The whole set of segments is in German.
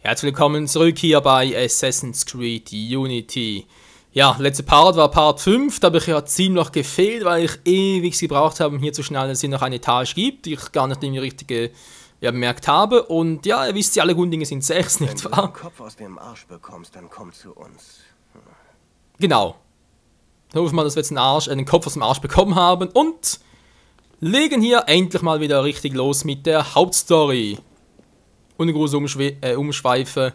Herzlich willkommen zurück hier bei Assassin's Creed Unity. Ja, letzte Part war Part 5, da habe ich ja ziemlich gefehlt, weil ich ewig gebraucht habe, um hier zu schnallen, dass es hier noch eine Etage gibt, die ich gar nicht in die richtige bemerkt habe. Und ja, ihr wisst ja, alle guten Dinge sind 6, nicht wahr? Wenn du den Kopf aus dem Arsch bekommst, dann komm zu uns. Genau. Hoffen wir, dass wir jetzt den Kopf aus dem Arsch bekommen haben und legen hier endlich mal wieder richtig los mit der Hauptstory. Ohne große Umschweife.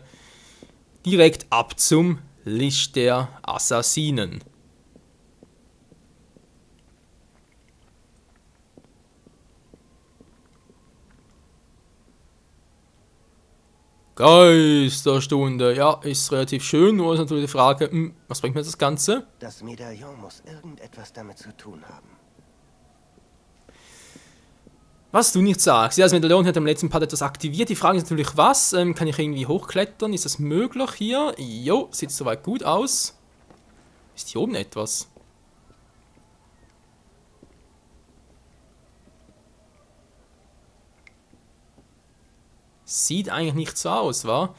Direkt ab zum Licht der Assassinen. Geisterstunde. Ja, ist relativ schön. Nur ist natürlich die Frage, was bringt mir das Ganze? Das Medaillon muss irgendetwas damit zu tun haben. Was du nicht sagst. Ja, das Medaillon hat am letzten Part etwas aktiviert. Die Frage ist natürlich, was? Kann ich irgendwie hochklettern? Ist das möglich hier? Jo, sieht soweit gut aus. Ist hier oben etwas? Sieht eigentlich nicht so aus, wa?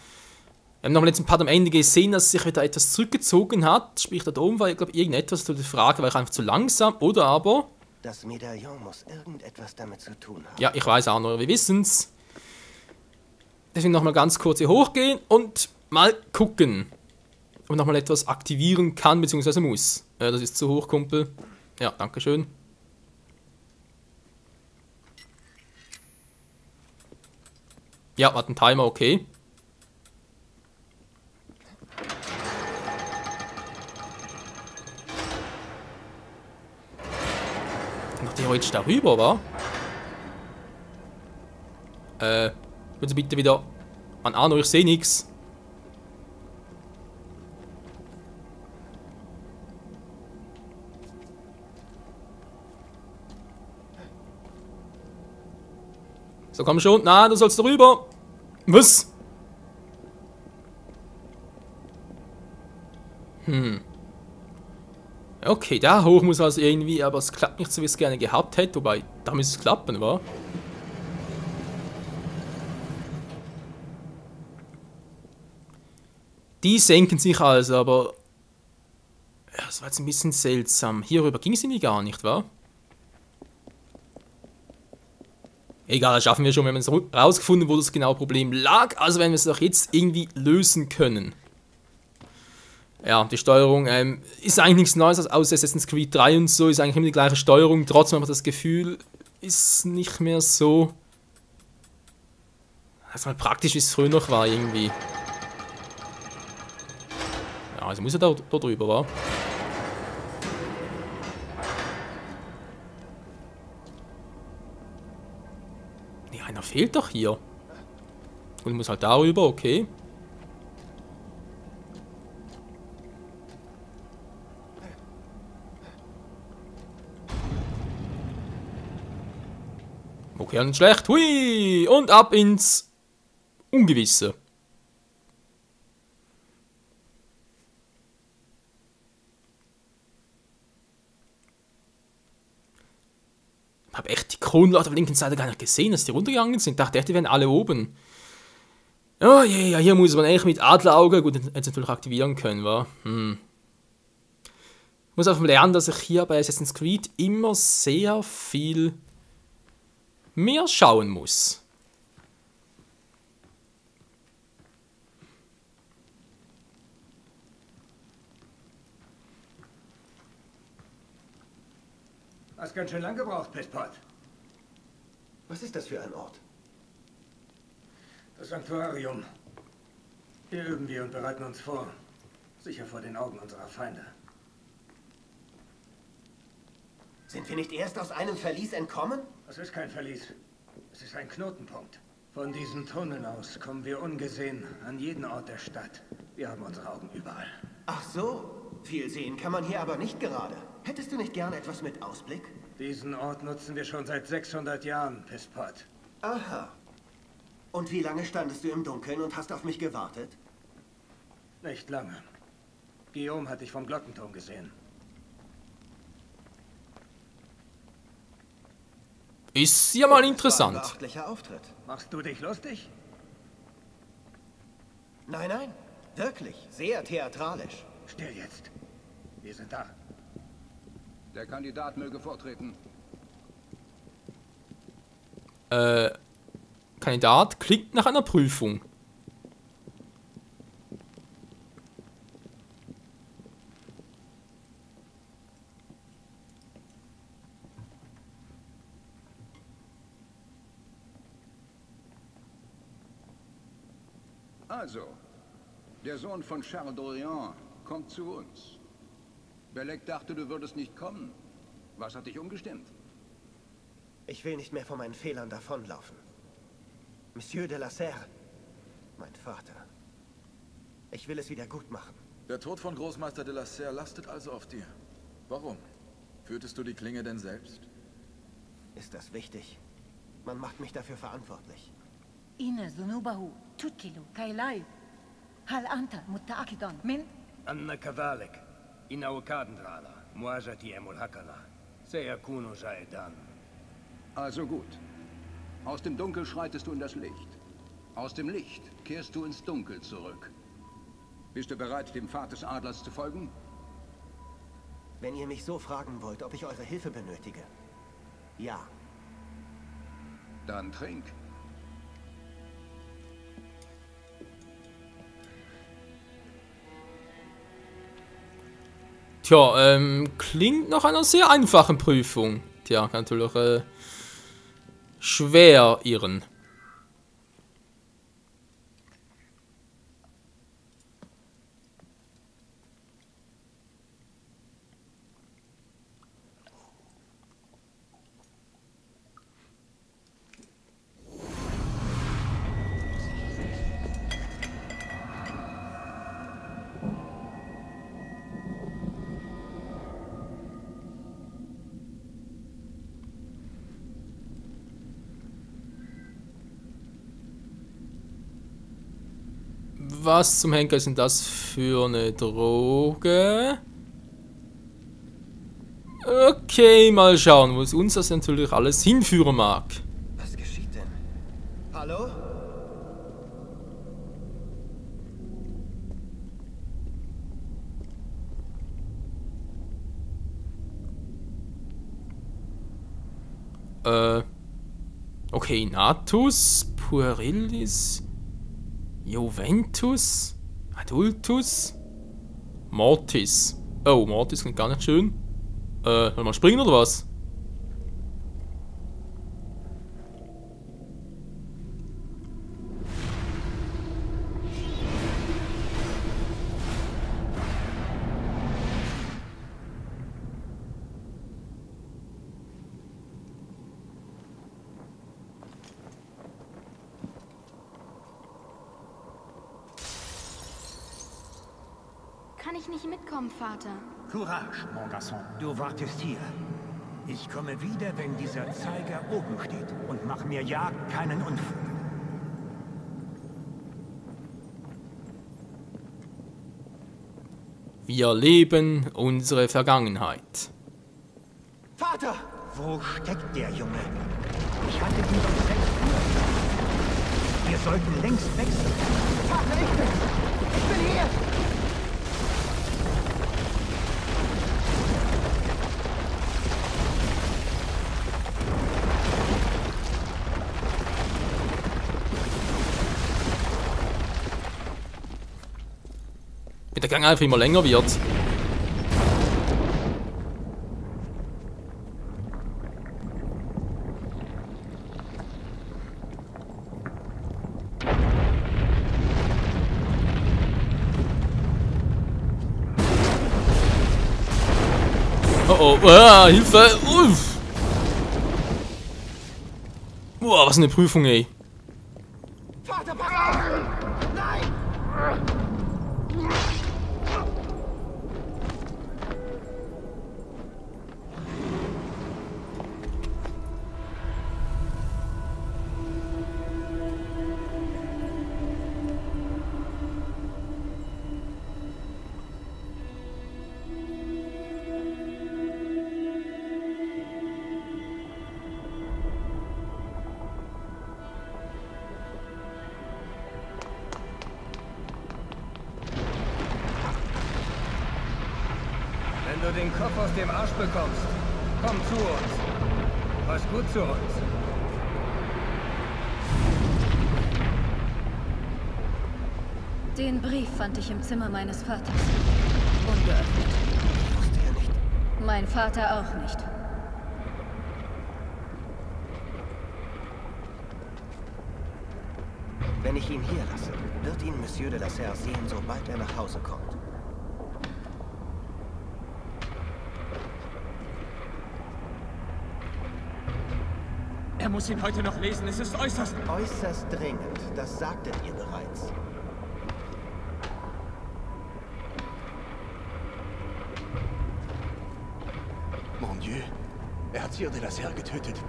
Wir haben noch am letzten Part am Ende gesehen, dass sich wieder etwas zurückgezogen hat. Sprich, da oben war, ich glaube, irgendetwas. Die Frage war ich einfach zu langsam. Oder aber... Das Medaillon muss irgendetwas damit zu tun haben. Ja, ich weiß auch noch, wir wissen's. Deswegen nochmal ganz kurz hier hochgehen und mal gucken, ob man nochmal etwas aktivieren kann, bzw. muss. Das ist zu hoch, Kumpel. Ja, danke schön. Ja, hat einen Timer, okay. Noch theoretisch darüber, wa? Bitte bitte wieder. Mann, Arno, ich sehe nichts. So, komm schon. Na, du sollst darüber. Was? Okay, da hoch muss also irgendwie, aber es klappt nicht so, wie es gerne gehabt hätte. Wobei, da müsste es klappen, wa? Die senken sich also, aber... Ja, das war jetzt ein bisschen seltsam. Hierüber ging es irgendwie gar nicht, wa? Egal, das schaffen wir schon. Wir haben es rausgefunden, wo das genaue Problem lag. Also werden wir es doch jetzt irgendwie lösen können. Ja, die Steuerung ist eigentlich nichts Neues aus Assassin's Creed 3 und so. Ist eigentlich immer die gleiche Steuerung. Trotzdem aber das Gefühl ist nicht mehr so... Also mal praktisch, wie es früher noch war irgendwie. Ja, also muss er da drüber, wa? Nee, einer fehlt doch hier. Und muss halt darüber, okay. Okay, nicht schlecht. Hui! Und ab ins Ungewisse. Ich habe echt die Kronleuchter auf der linken Seite gar nicht gesehen, dass die runtergegangen sind. Ich dachte, die wären alle oben. Oh je, ja, hier muss man echt mit Adlerauge, gut, jetzt natürlich aktivieren können, wa? Ich muss einfach lernen, dass ich hier bei Assassin's Creed immer sehr viel mehr schauen muss. Hast ganz schön lang gebraucht, Pisspot. Was ist das für ein Ort? Das Sanktuarium. Hier üben wir und bereiten uns vor. Sicher vor den Augen unserer Feinde. Sind wir nicht erst aus einem Verlies entkommen? Das ist kein Verlies. Es ist ein Knotenpunkt. Von diesem Tunnel aus kommen wir ungesehen an jeden Ort der Stadt. Wir haben unsere Augen überall. Ach so. Viel sehen kann man hier aber nicht gerade. Hättest du nicht gern etwas mit Ausblick? Diesen Ort nutzen wir schon seit 600 Jahren, Pisspot. Aha. Und wie lange standest du im Dunkeln und hast auf mich gewartet? Nicht lange. Guillaume hat dich vom Glockenturm gesehen. Ist ja mal Das war ein interessant. beachtlicher Auftritt. Machst du dich lustig? Nein, nein. Wirklich. Sehr theatralisch. Still jetzt. Wir sind da. Der Kandidat möge vortreten. Kandidat klingt nach einer Prüfung. Also, der Sohn von Charles d'Orléans kommt zu uns. Belek dachte, du würdest nicht kommen. Was hat dich umgestimmt? Ich will nicht mehr von meinen Fehlern davonlaufen. Monsieur de la Serre, mein Vater. Ich will es wieder gut machen. Der Tod von Großmeister de la Serre lastet also auf dir. Warum? Führtest du die Klinge denn selbst? Ist das wichtig? Man macht mich dafür verantwortlich. إن ذنوبه تتكل كي لا هل أنت متأكد من؟ أن كذلك إنه كان على مواجهة ملحقنا سيكون جائدا. Also gut. Aus dem Dunkel schreitest du in das Licht. Aus dem Licht kehrst du ins Dunkel zurück. Bist du bereit, dem Pfad des Adlers zu folgen? Wenn ihr mich so fragen wollt, ob ich eure Hilfe benötige. Ja. Dann trink. Tja, klingt nach einer sehr einfachen Prüfung. Tja, kann natürlich schwer irren. Was zum Henker ist denn das für eine Droge? Okay, mal schauen, wo es uns das natürlich alles hinführen mag. Was geschieht denn? Hallo? Okay, Natus, Puerilis, Juventus, Adultus, Mortis. Oh, Mortis klingt gar nicht schön. Wollen wir mal springen oder was? Kann ich nicht mitkommen, Vater? Courage, mon garçon. Du wartest hier. Ich komme wieder, wenn dieser Zeiger oben steht und mach mir ja keinen Unfug. Wir leben unsere Vergangenheit. Vater! Wo steckt der Junge? Ich hatte ihn doch selbst nur. Wir sollten längst wechseln. Vater, ich bin hier! Wenn der Gang einfach immer länger wird. Oh oh, Hilfe! Uff. Boah, was eine Prüfung, ey. Vater, pass auf! Nein! du den Kopf aus dem Arsch bekommst, komm zu uns. Pass gut zu uns. Den Brief fand ich im Zimmer meines Vaters. Ungeöffnet. Wusste er nicht. Mein Vater auch nicht. Wenn ich ihn hier lasse, wird ihn Monsieur de Lasserre sehen, sobald er nach Hause kommt. Er muss ihn heute noch lesen. Es ist äußerst... Äußerst dringend, das sagtet ihr bereits. Mon Dieu, er hat Sire de Lasserre getötet.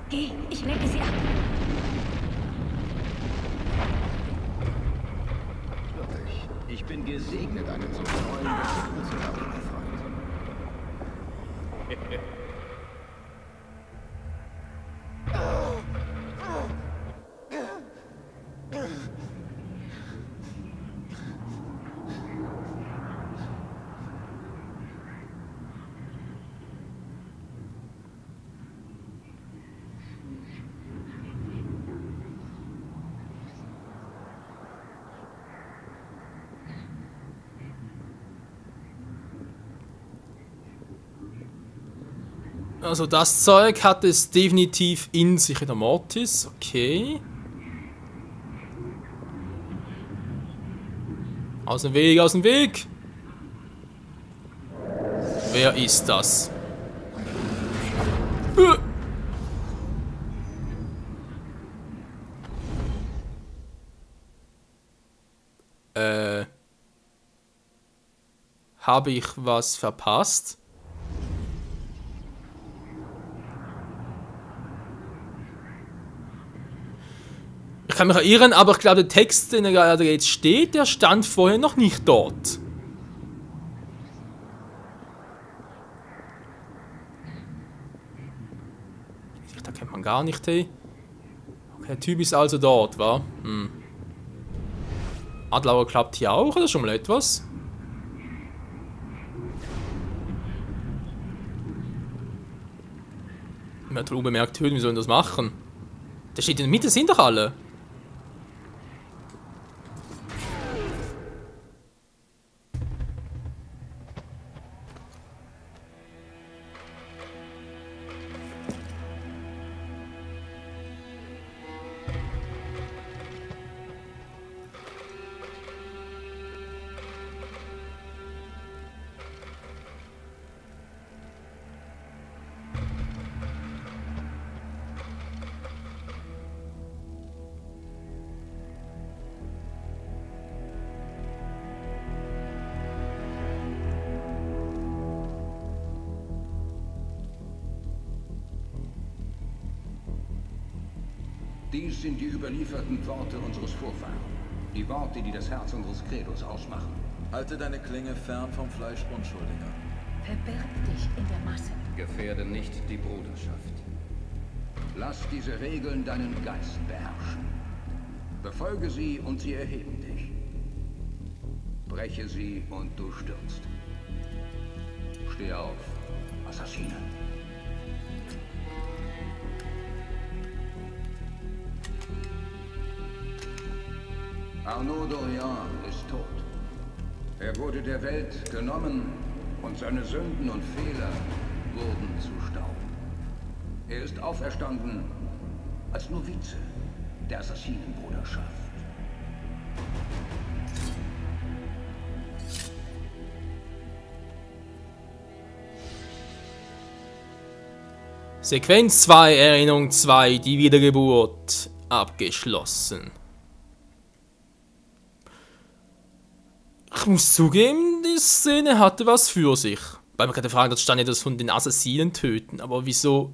Geh, ich lenke sie ab. Wirklich, ich bin gesegnet, einen so treuen Gefährten zu haben, mein Freund. Also das Zeug hat es definitiv in sich, in der Mortis. Okay. Aus dem Weg, aus dem Weg! Wer ist das? Habe ich was verpasst? Ich kann mich irren, aber ich glaube, der Text, den gerade jetzt steht, der stand vorher noch nicht dort. Da kennt man gar nicht, hey. Okay, der Typ ist also dort, wa? Adlauer klappt hier auch, oder schon mal etwas? Immer drüber merkt, wie sollen das machen? Der steht in der Mitte, sind doch alle. Dies sind die überlieferten Worte unseres Vorfahren. Die Worte, die das Herz unseres Credos ausmachen. Halte deine Klinge fern vom Fleisch Unschuldiger. Verbirg dich in der Masse. Gefährde nicht die Bruderschaft. Lass diese Regeln deinen Geist beherrschen. Befolge sie und sie erheben dich. Breche sie und du stürzt. Steh auf, Assassine. Arnaud Dorian ist tot. Er wurde der Welt genommen und seine Sünden und Fehler wurden zu Staub. Er ist auferstanden als Novize der Assassinenbruderschaft. Sequenz 2, Erinnerung 2, die Wiedergeburt abgeschlossen. Ich muss zugeben, die Szene hatte was für sich. Weil man kann fragen, das stand ja das von den Assassinen töten, aber wieso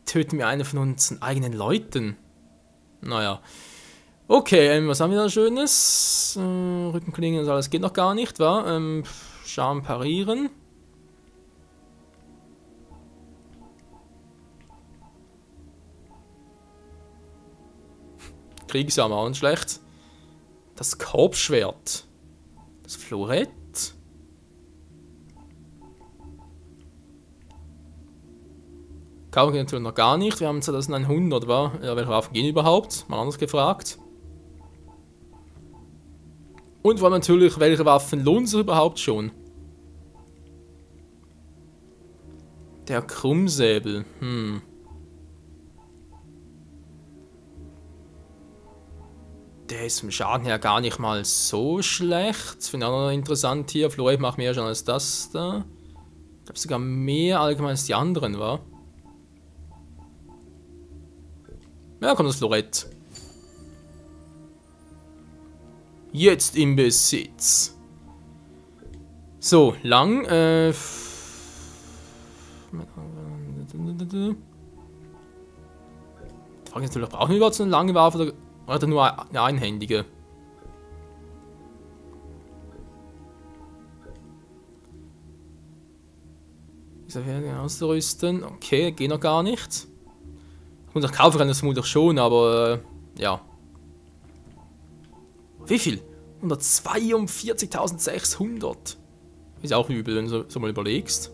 töten wir einen von unseren eigenen Leuten? Naja. Okay, was haben wir da Schönes? Rückenklingen, das alles geht noch gar nicht, wa? Charme parieren. Kriegshammer, auch nicht schlecht. Das Korbschwert. Das Florett. Kaufen wir natürlich noch gar nicht. Wir haben 2100, wa? Ja, welche Waffen gehen überhaupt? Mal anders gefragt. Und vor allem natürlich, welche Waffen lohnen sich überhaupt schon? Der Krummsäbel. Der ist vom Schaden her gar nicht mal so schlecht. Finde ich auch noch interessant hier. Florett macht mehr schon als das da. Ich glaube sogar mehr allgemein als die anderen, wa? Ja, kommt das Florett. Jetzt im Besitz. So, lang. Die Frage ist natürlich, brauchen wir überhaupt so eine lange Waffe oder nur eine einhändige? Diese werden auszurüsten. Okay, geht noch gar nicht. Und auch kaufen kann das vermutlich schon, aber ja. Wie viel? 142.600. Ist auch übel, wenn du so mal überlegst.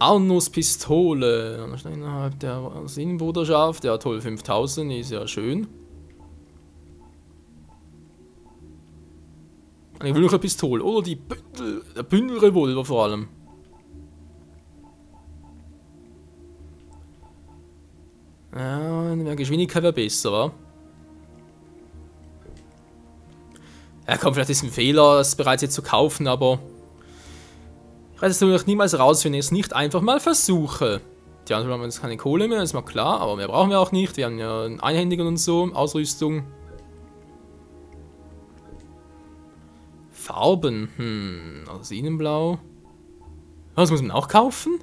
Arnus Pistole. Innerhalb der Sinnbruderschaft. Ja, toll, 5000 ist ja schön. Eine gewöhnliche Pistole. Oder die der Bündelrevolver vor allem. Ja, mehr Geschwindigkeit wäre besser, wa? Ja, komm, vielleicht ist es ein Fehler, es bereits jetzt zu kaufen, aber ich werde es natürlich niemals raus, wenn ich es nicht einfach mal versuche. Die anderen haben jetzt keine Kohle mehr, ist mal klar, aber mehr brauchen wir auch nicht. Wir haben ja einen Einhändigen und so, Ausrüstung. Farben, also Innenblau. Was muss man auch kaufen?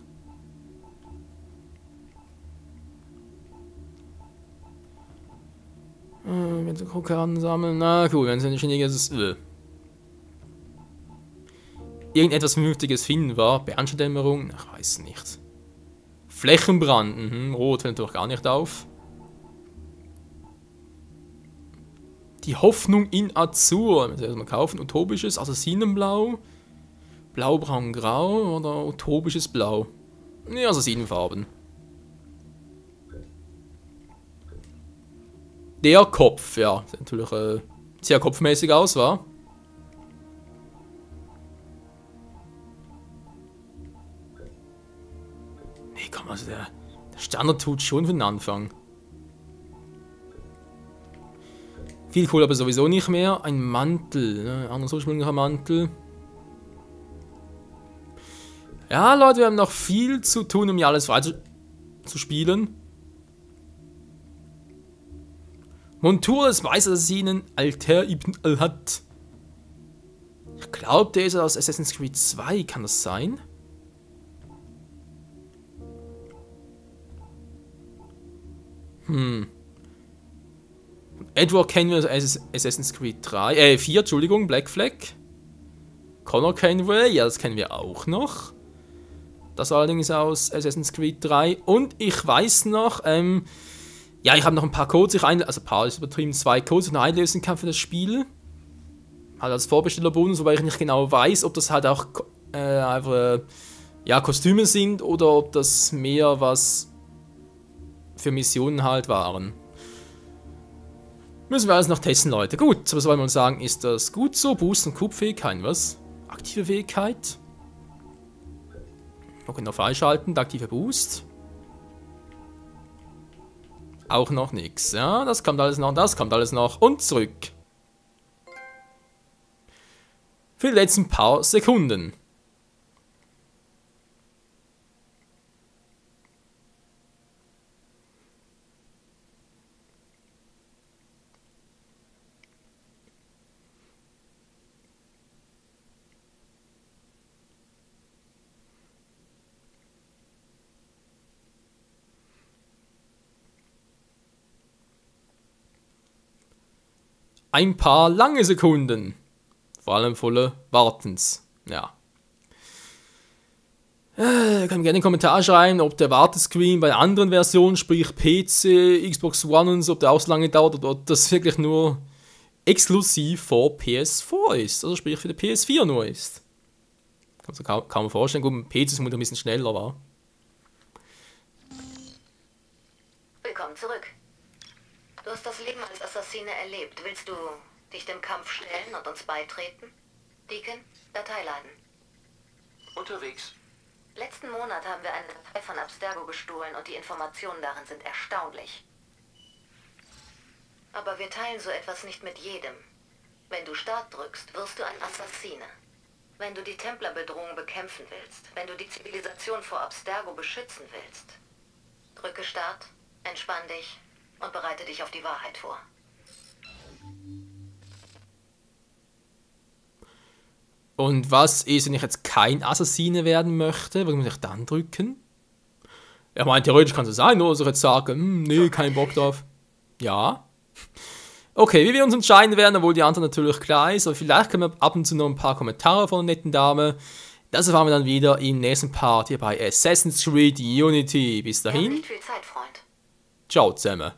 Wenn sie Krokaden sammeln, na gut, wenn sie nicht einiges irgendetwas Vernünftiges finden war. Bernsteindämmerung, ich weiß nicht. Flächenbrand, rot fällt natürlich gar nicht auf. Die Hoffnung in Azur, wenn wir erstmal kaufen, utopisches Assassinenblau, Blau-Braun-Grau oder utopisches Blau. Ne, Assassinenfarben. Der Kopf, ja, sieht natürlich sehr kopfmäßig aus, wa? Nee, komm, also der Standard tut schon für den Anfang. Viel cool, aber sowieso nicht mehr. Ein Mantel, ne? Anderes ursprünglicher Mantel. Ja, Leute, wir haben noch viel zu tun, um hier alles frei zu spielen. Montur des Weißassassinen Altair ibn al-Had. Ich glaube, der ist aus Assassin's Creed 2, kann das sein? Edward kennen wir aus Assassin's Creed 4, Entschuldigung, Black Flag. Connor kennen wir, ja, das kennen wir auch noch. Das allerdings aus Assassin's Creed 3. Und ich weiß noch, ja, ich habe noch ein paar Codes, also ein paar ist übertrieben, 2 Codes, die ich noch einlösen kann für das Spiel. Halt als Vorbestellerbonus, wobei ich nicht genau weiß, ob das halt auch einfach ja, Kostüme sind oder ob das mehr was für Missionen halt waren. Müssen wir alles noch testen, Leute. Gut, was soll man sagen, ist das gut so? Boost und Coup-Fähigkeiten, was? Aktive Fähigkeit. Okay, noch freischalten, der aktive Boost. Auch noch nichts. Ja, das kommt alles noch, das kommt alles noch. Und zurück. Für die letzten paar Sekunden. Ein paar lange Sekunden. Vor allem volle Wartens. Ja. Kann mir gerne einen Kommentar schreiben, ob der Wartescreen bei anderen Versionen, sprich PC, Xbox One und so, ob der auch so lange dauert oder ob das wirklich nur exklusiv für PS4 ist, also sprich für die PS4 nur ist. Kann man sich kaum vorstellen. Gut, mit PC ist es ein bisschen schneller, war. Willkommen zurück. Du hast das Leben als Assassine erlebt. Willst du dich dem Kampf stellen und uns beitreten? Deacon, Dateiladen. Unterwegs. Letzten Monat haben wir eine Datei von Abstergo gestohlen und die Informationen darin sind erstaunlich. Aber wir teilen so etwas nicht mit jedem. Wenn du Start drückst, wirst du ein Assassine. Wenn du die Templerbedrohung bekämpfen willst, wenn du die Zivilisation vor Abstergo beschützen willst, drücke Start, entspann dich und bereite dich auf die Wahrheit vor. Und was ist, wenn ich jetzt kein Assassine werden möchte? Was muss ich dann drücken? Ich meine, theoretisch kann es sein, oder soll ich jetzt sagen, nee, kein Bock drauf. Ja. Okay, wie wir uns entscheiden werden, obwohl die Antwort natürlich klar ist, aber vielleicht können wir ab und zu noch ein paar Kommentare von der netten Dame. Das erfahren wir dann wieder im nächsten Part hier bei Assassin's Creed Unity. Bis dahin. Wir haben nicht viel Zeit, Freund. Ciao zusammen.